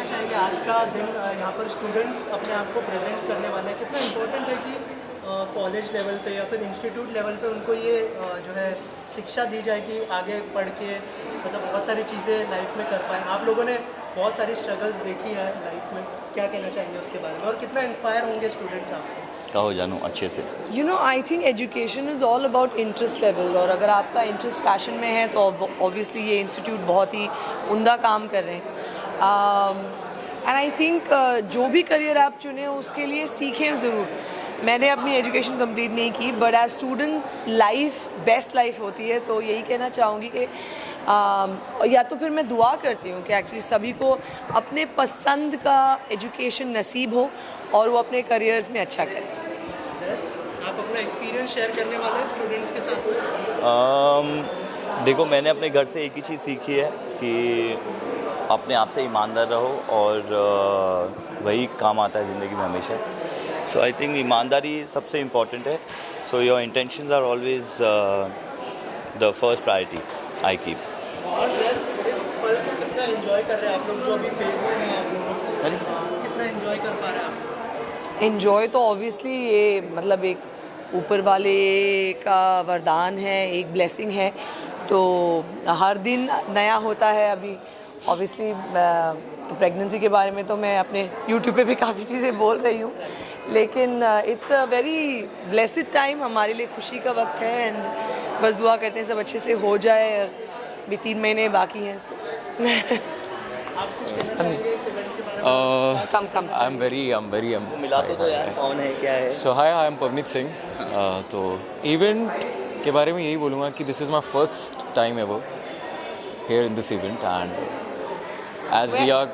कहना चाहेंगे आज का दिन यहाँ पर स्टूडेंट्स अपने आप को प्रेजेंट करने वाले हैं, कितना इम्पोर्टेंट है कि कॉलेज लेवल पे या फिर इंस्टीट्यूट लेवल पे उनको ये जो है शिक्षा दी जाए कि आगे पढ़ के मतलब बहुत सारी चीज़ें लाइफ में कर पाएँ। आप लोगों ने बहुत सारी स्ट्रगल्स देखी है लाइफ में, क्या कहना चाहेंगे उसके बारे में और कितना इंस्पायर होंगे स्टूडेंट्स आपसे? कहो जानू अच्छे से। You know I think education is all about interest level, और अगर आपका इंटरेस्ट पैशन में है तो ऑब्वियसली ये इंस्टीट्यूट बहुत ही उम्दा काम कर रहे हैं। एंड आई थिंक जो भी करियर आप चुने उसके लिए सीखें ज़रूर। मैंने अपनी एजुकेशन कंप्लीट नहीं की, but as student life best life होती है, तो यही कहना चाहूँगी कि या तो फिर मैं दुआ करती हूँ कि एक्चुअली सभी को अपने पसंद का एजुकेशन नसीब हो और वो अपने करियर्स में अच्छा करें। आप अपना एक्सपीरियंस शेयर करने वाले हैं स्टूडेंट्स के साथ? देखो, मैंने अपने घर से एक ही चीज़ सीखी है कि अपने आप से ईमानदार रहो और वही काम आता है ज़िंदगी में हमेशा। सो आई थिंक ईमानदारी सबसे इम्पॉर्टेंट है। So your intentions are always the first priority I keep. और सर इस पल को कितना एंजॉय कर रहे हैं आप लोग जो अभी फेज में हैं? आप लोग कितना एंजॉय कर पा रहे हैं आप? एंजॉय तो ऑब्वियसली ये मतलब एक ऊपर वाले का वरदान है, एक ब्लेसिंग है, तो हर दिन नया होता है। अभी ऑब्वियसली प्रेगनेंसी के बारे में तो मैं अपने यूट्यूब पे भी काफ़ी चीज़ें बोल रही हूँ, लेकिन it's a very blessed time, हमारे लिए खुशी का वक्त है। एंड बस दुआ करते हैं सब अच्छे से हो जाए। अभी 3 महीने बाकी हैं। सो आप कुछ कहना चाहेंगे इस इवेंट के बारे में? कम I'm very मिला तो यार कौन है क्या है? So hi, I am Pavneet Singh. तो इवेंट के बारे में यही बोलूँगा कि this is my first time ever here in this event, and as we are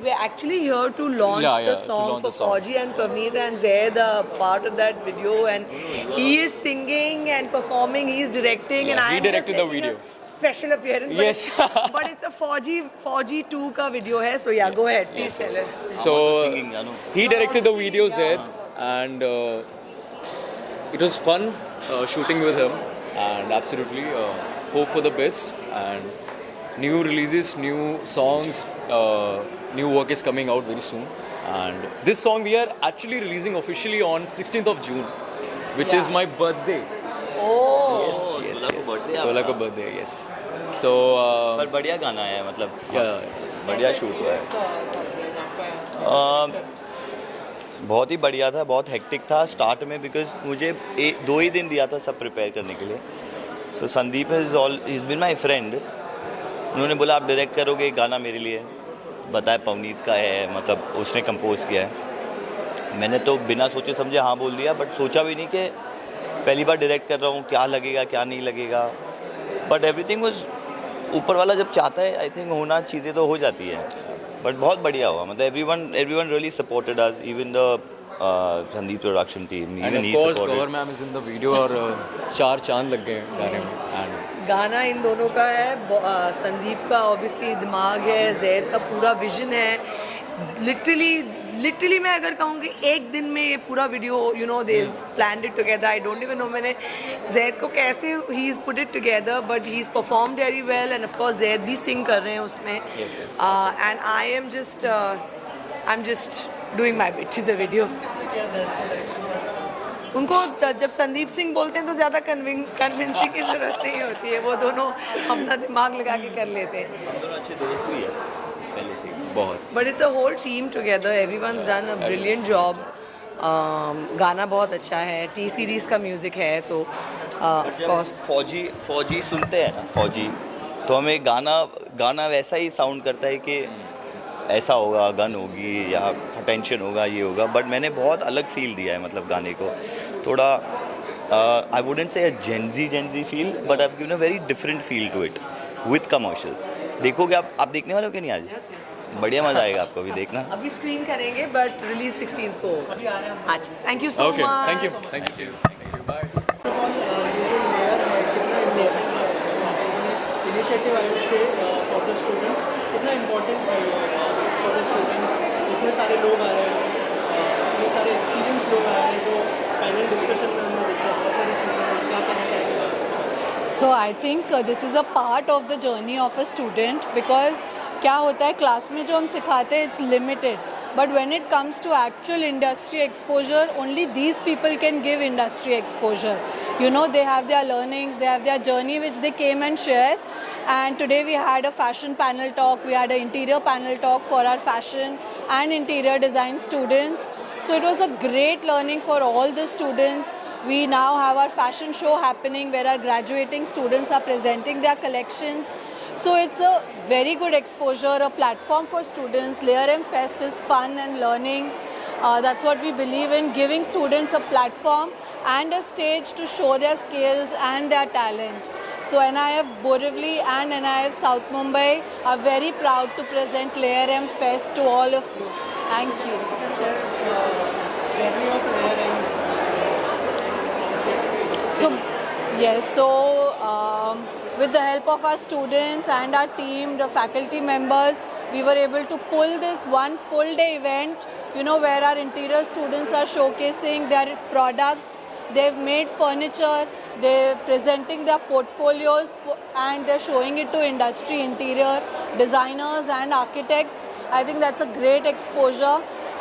we're actually here to launch the song for Fauji and Pavneet, and Zaid part of that video, and he is singing and performing, he is directing, and I he am directed just the video. Special appearance. Yes. But it's a Fauji 2 का video है, so yeah, go ahead, please tell us. So singing, Janu. he directed the video, Zaid, and it was fun shooting with him, and absolutely hope for the best, and new releases, new songs, new work is coming out very soon, and this song we are actually releasing officially on 16th of June, which is my birthday. Oh. Yes. birthday 16 का birthday, yes. तो पर बढ़िया गाना है, मतलब बढ़िया shoot हुआ है। बहुत ही बढ़िया था, बहुत हेक्टिक था स्टार्ट में, बिकॉज मुझे 2 ही दिन दिया था सब प्रिपेयर करने के लिए। So Sandeep is been my friend. उन्होंने बोला आप डायरेक्ट करोगे गाना मेरे लिए, बताया पवनीत का है, मतलब उसने कंपोज किया है। मैंने तो बिना सोचे समझे हाँ बोल दिया, बट सोचा भी नहीं कि पहली बार डायरेक्ट कर रहा हूँ, क्या लगेगा क्या नहीं लगेगा। बट एवरीथिंग वाज, ऊपर वाला जब चाहता है आई थिंक होना, चीज़ें तो हो जाती है। बट बहुत बढ़िया हुआ, मतलब everyone really supported us, even the Sandeep production team, and of course Gaur ma'am is in the video, और 4 चांद लग गए गाने में। and गाना इन दोनों का है, संदीप का ऑब्वियसली दिमाग है, जैद का पूरा विजन है। लिटरली मैं अगर कहूँ कि एक दिन में ये पूरा video you know they planned it together. I don't even know मैंने जैद को कैसे he is put it together, but he is performed very well, end of course Zaid भी सिंग कर रहे हैं उसमें। And I am just doing my bit in the video. उनको जब संदीप सिंह बोलते हैं तो ज़्यादा कन्विंसिंग की ज़रूरत नहीं होती है, वो दोनों अपना दिमाग लगा के कर लेते हैं। दोनों अच्छे दोस्त भी है पहले से बहुत, but it's a whole team together, everyone's done a brilliant job. गाना बहुत अच्छा है, टी सीरीज़ का म्यूज़िक है, तो ऑफ कोर्स फौजी सुनते हैं ना, फौजी तो हमें गाना वैसा ही साउंड करता है कि ऐसा होगा, गन होगी या टेंशन होगा, ये होगा। बट मैंने बहुत अलग फील दिया है, मतलब गाने को थोड़ा I wouldn't say Gen Z feel, but I have given a very different feel to it with commercial. देखोगे आप देखने वाले हो कि नहीं आज? बढ़िया मजा आएगा आपको भी देखना। अभी स्क्रीन करेंगे, बट रिलीज 16th को आज। Thank you so much. Thank you bye. Initiative I would say for the students, कितना इम्पोर्टेंट है फॉर द स्टूडेंट्स? इतने सारे लोग आ रहे हैं, इतने सारे एक्सपीरियंस लोग आ रहे हैं, जो पैनल डिस्कशन में हमने देखा बहुत सारी चीज़ें, क्या कहना चाहेंगे आप इसके बारे में? So I think this is a part of the journey of a student, because क्या होता है क्लास में जो हम सिखाते हैं it's limited, but when it comes to actual industry exposure, only these people can give industry exposure. You know, they have their learnings, they have their journey which they came and share. And today we had a fashion panel talk, we had an interior panel talk for our fashion and interior design students. So it was a great learning for all the students. We now have our fashion show happening where our graduating students are presenting their collections. So it's a very good exposure, a platform for students. Layer M Fest is fun and learning. That's what we believe in, giving students a platform and a stage to show their skills and their talent. So NIF Borivali and NIF South Mumbai are very proud to present Layer M Fest to all of you. Thank you. Journey of Layer M. So, yes, so with the help of our students and our team, the faculty members, we were able to pull this one full day event, you know, where our interior students are showcasing their products. They've made furniture, they're presenting their portfolios and they're showing it to industry, interior designers and architects. I think that's a great exposure.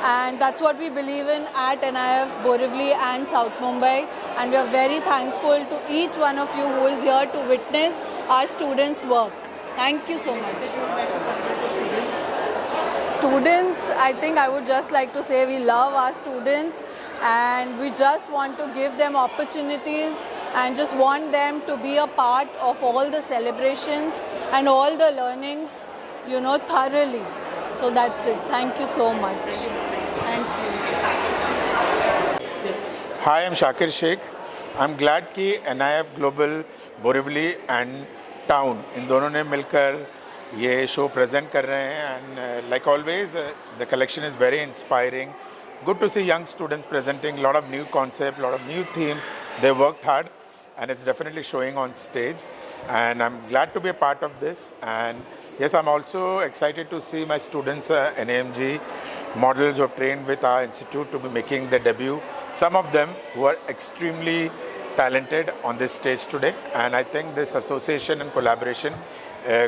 And that's what we believe in at NIF Borivali and South Mumbai, and we are very thankful to each one of you who is here to witness our students' work. Thank you so much. Students, I think I would just like to say we love our students and we just want to give them opportunities and just want them to be a part of all the celebrations and all the learnings, you know, thoroughly. So that's it. Thank you so much. Thank you. Hi, I'm Shakir Sheikh. I'm glad कि NIF Global Borivali and Town इन दोनों ने मिलकर ये show present कर रहे हैं and like always the collection is very inspiring. Good to see young students presenting a lot of new concepts, a lot of new themes. They worked hard and it's definitely showing on stage and I'm glad to be a part of this. And yes, I'm also excited to see my students NAMG models who have trained with our institute to be making their debut. Some of them who are extremely talented on this stage today, and I think this association and collaboration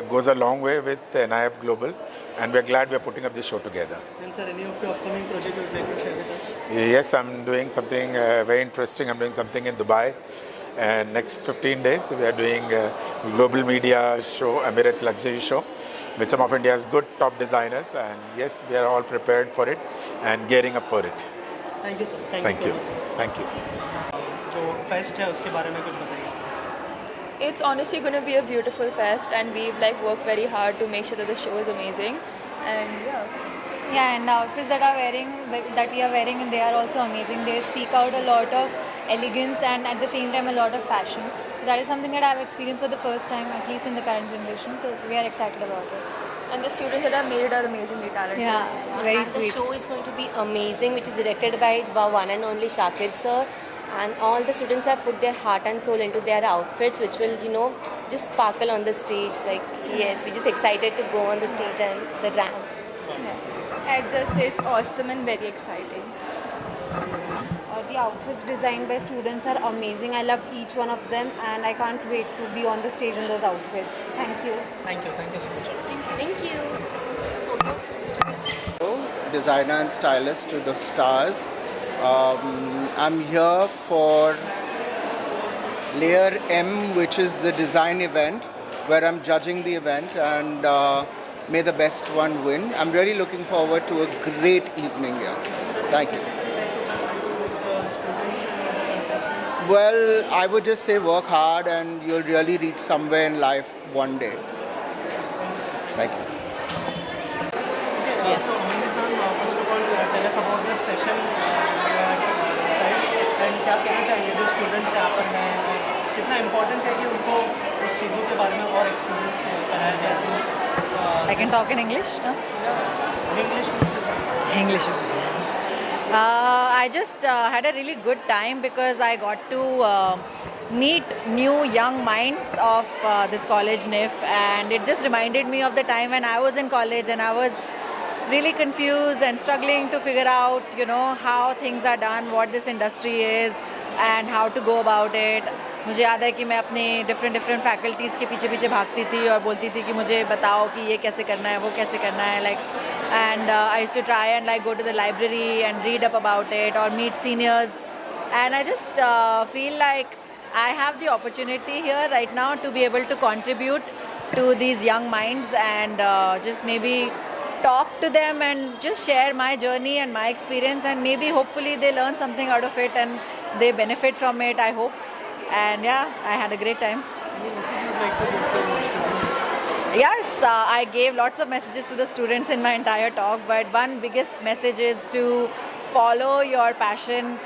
goes a long way with NIF Global, and we're glad we're putting up this show together. And sir, any of your upcoming project you would like to share with us? Yes, I'm doing something very interesting. I'm doing something in Dubai. And next 15 days, we are doing a global media show, Emirates Luxury Show, with some of India's good top designers. And yes, we are all prepared for it and gearing up for it. Thank you sir. Thank you. so much, sir. Thank you. जो fest है उसके बारे में कुछ बताइए. It's honestly going to be a beautiful fest, and we've like worked very hard to make sure that the show is amazing. And yeah, and the outfits that we are wearing, and they are also amazing. They speak out a lot of elegance and at the same time a lot of fashion. So that is something that I have experienced for the first time, at least in the current generation. So we are excited about it. and the students that have made it are amazingly talented. Yeah, very and sweet. the show is going to be amazing, which is directed by the one and only Shakir sir. And all the students have put their heart and soul into their outfits, which will, you know, just sparkle on the stage. Like, yes, we're just excited to go on the stage and the ramp. I just say it's awesome and very exciting. The outfits designed by students are amazing. I love each one of them, and I can't wait to be on the stage in those outfits. Thank you. Thank you so much. Thank you. Designer and stylist to the stars. I'm here for Layer M, which is the design event where I'm judging the event, and may the best one win. I'm really looking forward to a great evening here. Thank you. Well, I would just say work hard and you'll really reach somewhere in life one day. Thank you. So Amanda, first of all, tell us about this session and क्या कहना चाहिए जो students यहाँ पर हैं और कितना important है कि उनको इस चीज़ों के बारे में और एक्सपीरियंस कराया जाए. I can talk in English, no? English English. I just had a really good time because I got to meet new young minds of this college NIF, and it just reminded me of the time when I was in college and I was really confused and struggling to figure out, you know, how things are done, what this industry is, and how to go about it. मुझे याद है कि मैं अपने different faculties के पीछे भागती थी और बोलती थी कि मुझे बताओ कि ये कैसे करना है, वो कैसे करना है, like, and I used to try and like go to the library and read up about it or meet seniors, and I just feel like I have the opportunity here right now to be able to contribute to these young minds and just maybe talk to them and just share my journey and my experience, and maybe hopefully they learn something out of it and they benefit from it, I hope. And yeah, I had a great time. Any message you'd like to give to students? Yes, I gave lots of messages to the students in my entire talk, but one biggest message is to follow your passion,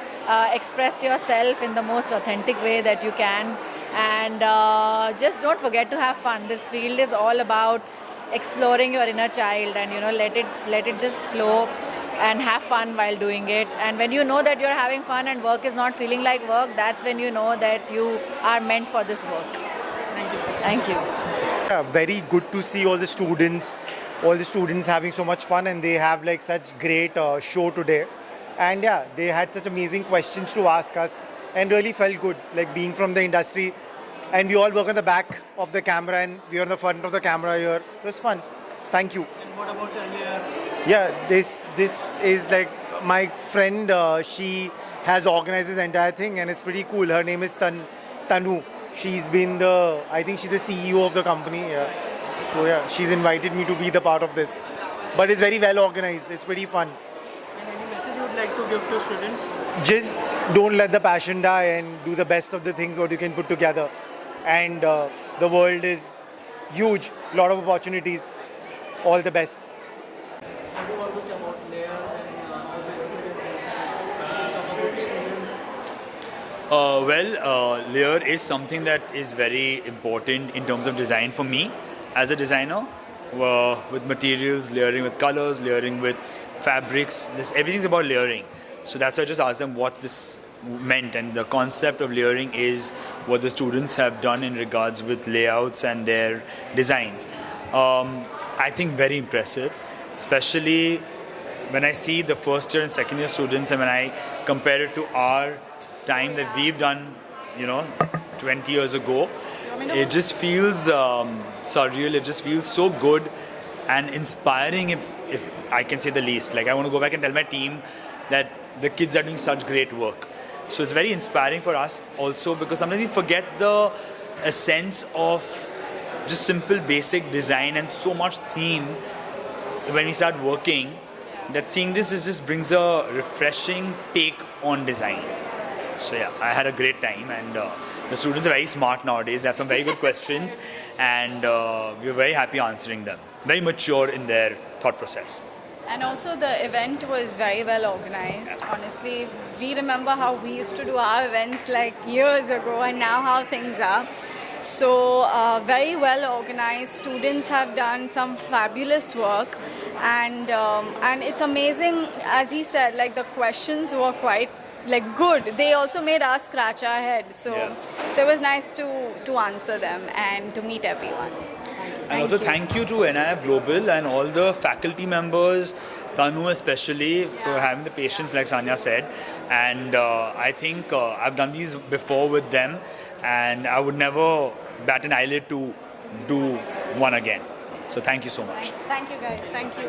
express yourself in the most authentic way that you can, and just don't forget to have fun. This field is all about exploring your inner child, and let it just flow and have fun while doing it. And when you know that you're having fun and work is not feeling like work, that's when you know that you are meant for this work. Thank you. Yeah, very good to see all the students having so much fun, and they have like such great show today. And yeah, they had such amazing questions to ask us and really felt good, like being from the industry. And we all work on the back of the camera and we are on the front of the camera here. It was fun. Thank you. And what about earlier? Yeah, this is like my friend, she has organized this entire thing and it's pretty cool. Her name is Tanu. She's been I think she's the CEO of the company. Yeah. So yeah, she's invited me to be the part of this. But it's very well organized. It's pretty fun. And any message you would like to give to students? Just don't let the passion die and do the best of the things what you can put together. And the world is huge, lot of opportunities. All the best. What do you want to say about layers and how's your experience inside? Talk about students. Layer is something that is very important in terms of design for me as a designer. With materials, layering with colors, layering with fabrics, everything's about layering. So that's why I just asked them what this meant, and the concept of layering is what the students have done in regards with layouts and their designs. I think very impressive, especially when I see the first year and second year students, and when I compare it to our time that we've done, 20 years ago, it just feels surreal. It just feels so good and inspiring, if I can say the least. Like, I want to go back and tell my team that the kids are doing such great work. So it's very inspiring for us also, because sometimes we forget the essence of just simple basic design and so much theme when we start working, that seeing this just brings a refreshing take on design. So yeah, I had a great time, and the students are very smart nowadays. They have some very good questions, and we're very happy answering them. Very mature in their thought process. And also the event was very well organized. Honestly, we remember how we used to do our events like years ago, and now how things are. So very well organized. Students have done some fabulous work, and it's amazing, as he said, like the questions were quite good. They also made us scratch our heads. So it was nice to answer them and to meet everyone. And also thank you to NIF Global and all the faculty members, Tanu especially, for having the patience, like Sanya said. And I think I've done these before with them, and I would never bat an eyelid to do one again. So thank you so much. Thank you guys. Thank you.